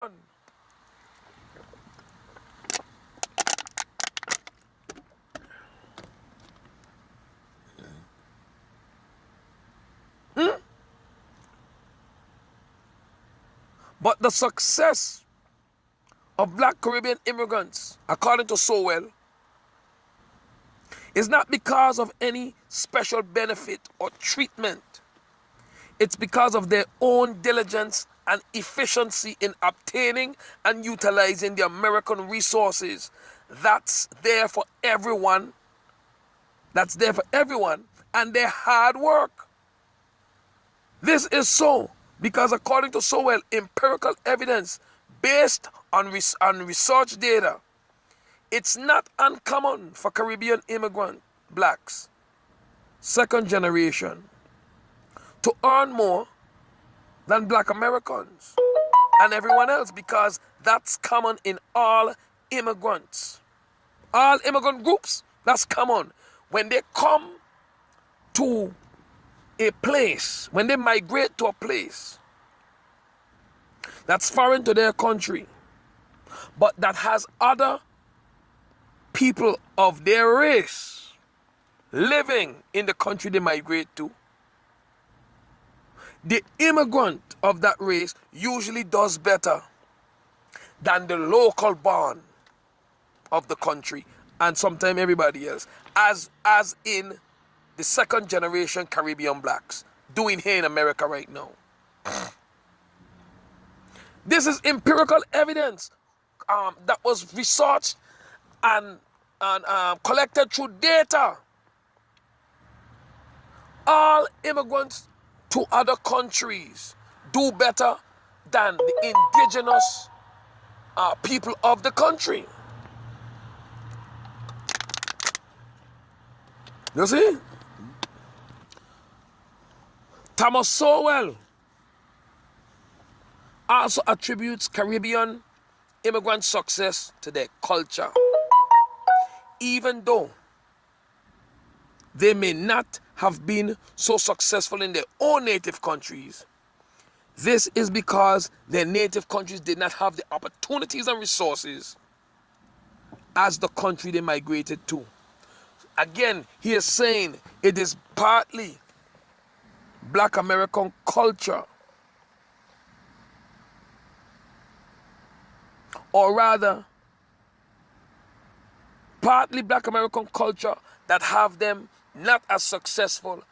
on. But the success of black Caribbean immigrants, according to Sowell, is not because of any special benefit or treatment. It's because of their own diligence and efficiency in obtaining and utilizing the American resources. That's there for everyone. That's there for everyone, and their hard work. This is so because according to Sowell, empirical evidence based on research data, it's not uncommon for Caribbean immigrant blacks, second generation, to earn more than black Americans and everyone else, because that's common in all immigrants. All immigrant groups, that's common. When they come to a place, when they migrate to a place that's foreign to their country, but that has other people of their race living in the country they migrate to, the immigrant of that race usually does better than the local born of the country, and sometimes everybody else, as in the second generation Caribbean blacks doing here in America right now. This is empirical evidence that was researched and collected through data. All immigrants to other countries do better than the indigenous people of the country. You see? Thomas Sowell also attributes Caribbean immigrant success to their culture. Even though they may not have been so successful in their own native countries, this is because their native countries did not have the opportunities and resources as the country they migrated to. Again, he is saying it is partly black American culture, or rather, partly black American culture that have them not as successful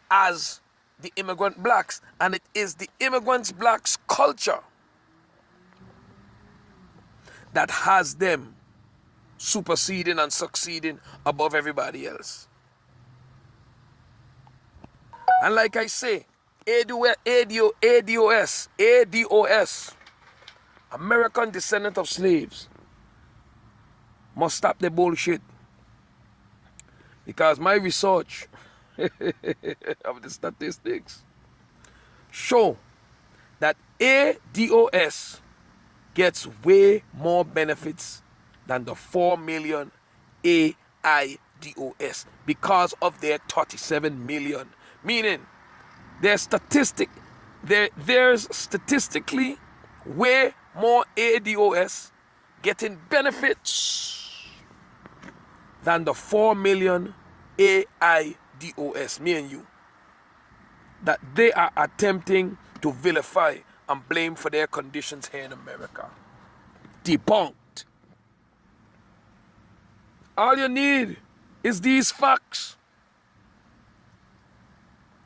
as the immigrant blacks. And it is the immigrants blacks culture that has them superseding and succeeding above everybody else. And like I say, ADOS, American descendant of slaves, must stop the bullshit. Because my research of the statistics show that ADOS gets way more benefits than the 4 million AIDOS because of their 37 million. Meaning, there's statistically way more ADOS getting benefits than the 4 million AIDOS, me and you, that they are attempting to vilify and blame for their conditions here in America. Debunked. All you need is these facts.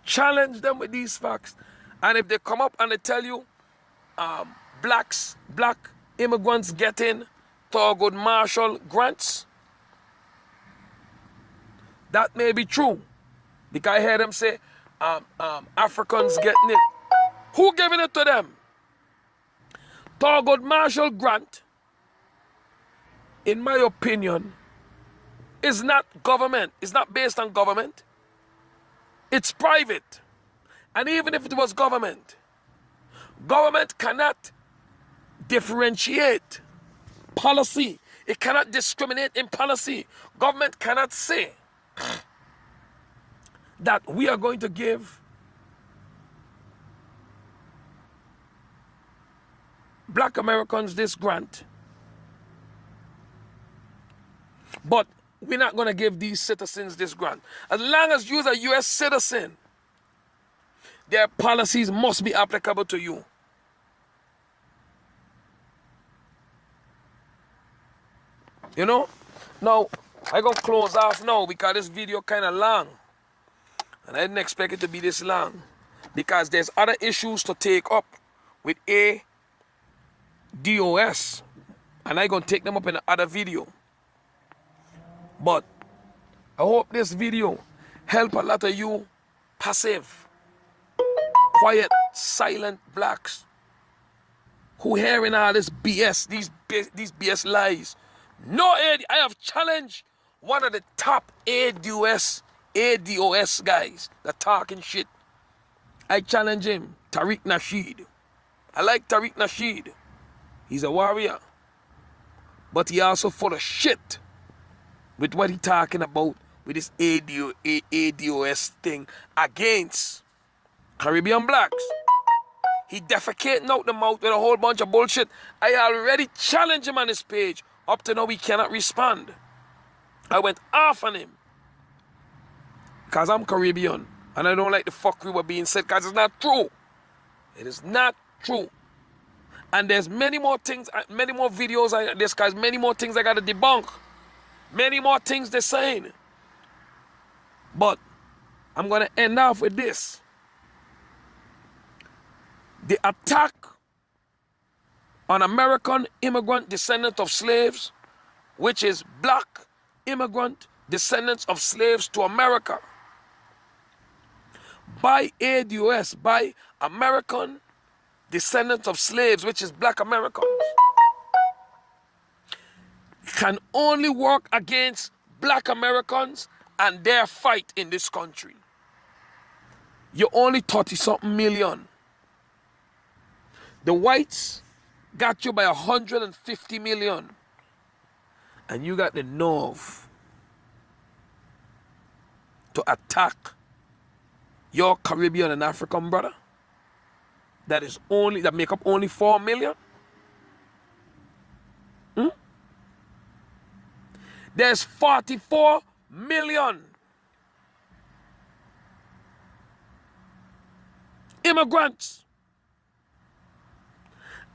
Challenge them with these facts. And if they come up and they tell you black immigrants getting Thurgood Marshall grants, that may be true. Because I heard them say Africans getting it. Who giving it to them? Thurgood Marshall grant, in my opinion, is not government. It's not based on government. It's private. And even if it was government, government cannot differentiate policy. It cannot discriminate in policy. Government cannot say that we are going to give black Americans this grant. But we're not going to give these citizens this grant. As long as you're a U.S. citizen, their policies must be applicable to you. You know? Now, I'm going to close off now because this video kind of long. And I didn't expect it to be this long. Because there's other issues to take up with ADOS. And I'm going to take them up in another video. But I hope this video help a lot of you passive, quiet, silent blacks who hearing all this BS, these BS lies. No, I have challenged one of the top ADOS guys that talking shit. I challenge him, Tariq Nasheed. I like Tariq Nasheed. He's a warrior. But he also full of shit with what he talking about with this ADOS thing against Caribbean blacks. He defecating out the mouth with a whole bunch of bullshit. I already challenged him on his page. Up to now, he cannot respond. I went off on him. Because I'm Caribbean. And I don't like the fuckery what being said because it's not true. It is not true. And there's many more things, many more videos like this, guys, many more things I got to debunk. Many more things they're saying. But I'm going to end off with this. The attack on American immigrant descendants of slaves, which is black immigrant descendants of slaves to America, by ADOS, by American descendants of slaves, which is black Americans, can only work against black Americans and their fight in this country. You're only 30-something million. The whites got you by 150 million. And you got the nerve to attack your Caribbean and African brother that make up only 4 million. There's 44 million immigrants.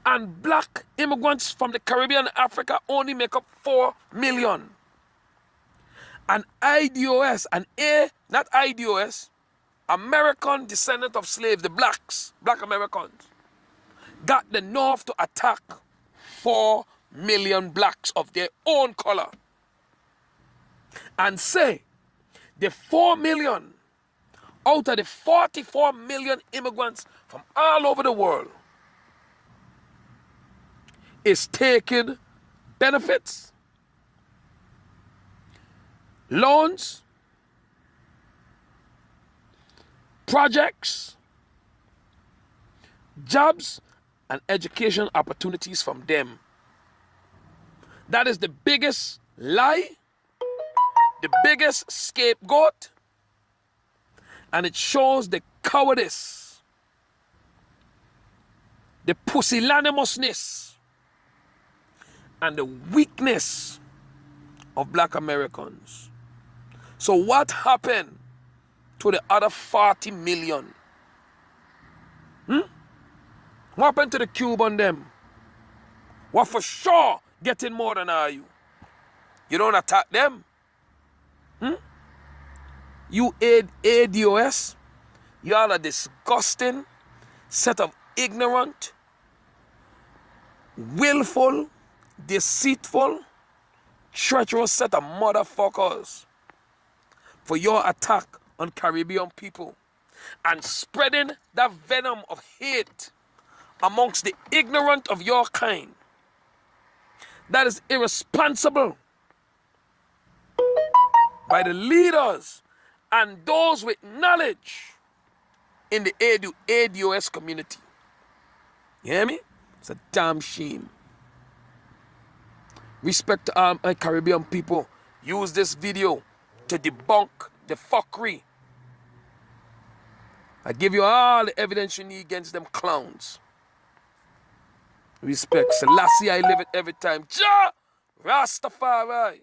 And black immigrants from the Caribbean and Africa only make up 4 million. And IDOS, not IDOS, American descendant of slaves, the blacks, black Americans, got the nerve to attack 4 million blacks of their own color. And say, the 4 million out of the 44 million immigrants from all over the world is taking benefits, loans, projects, jobs, and education opportunities from them. That is the biggest lie, the biggest scapegoat, and it shows the cowardice, the pusillanimousness, and the weakness of black Americans. So what happened to the other 40 million? What happened to the Cuban them? What for sure getting more than are you? You don't attack them? You ADOS, you are a disgusting set of ignorant, willful, deceitful, treacherous set of motherfuckers for your attack on Caribbean people and spreading that venom of hate amongst the ignorant of your kind. That is irresponsible by the leaders and those with knowledge in the ADOS community. You hear me? It's a damn shame. Respect to all my Caribbean people. Use this video to debunk the fuckery. I give you all the evidence you need against them clowns. Respect. Selassie, I live it every time. Ja! Rastafari.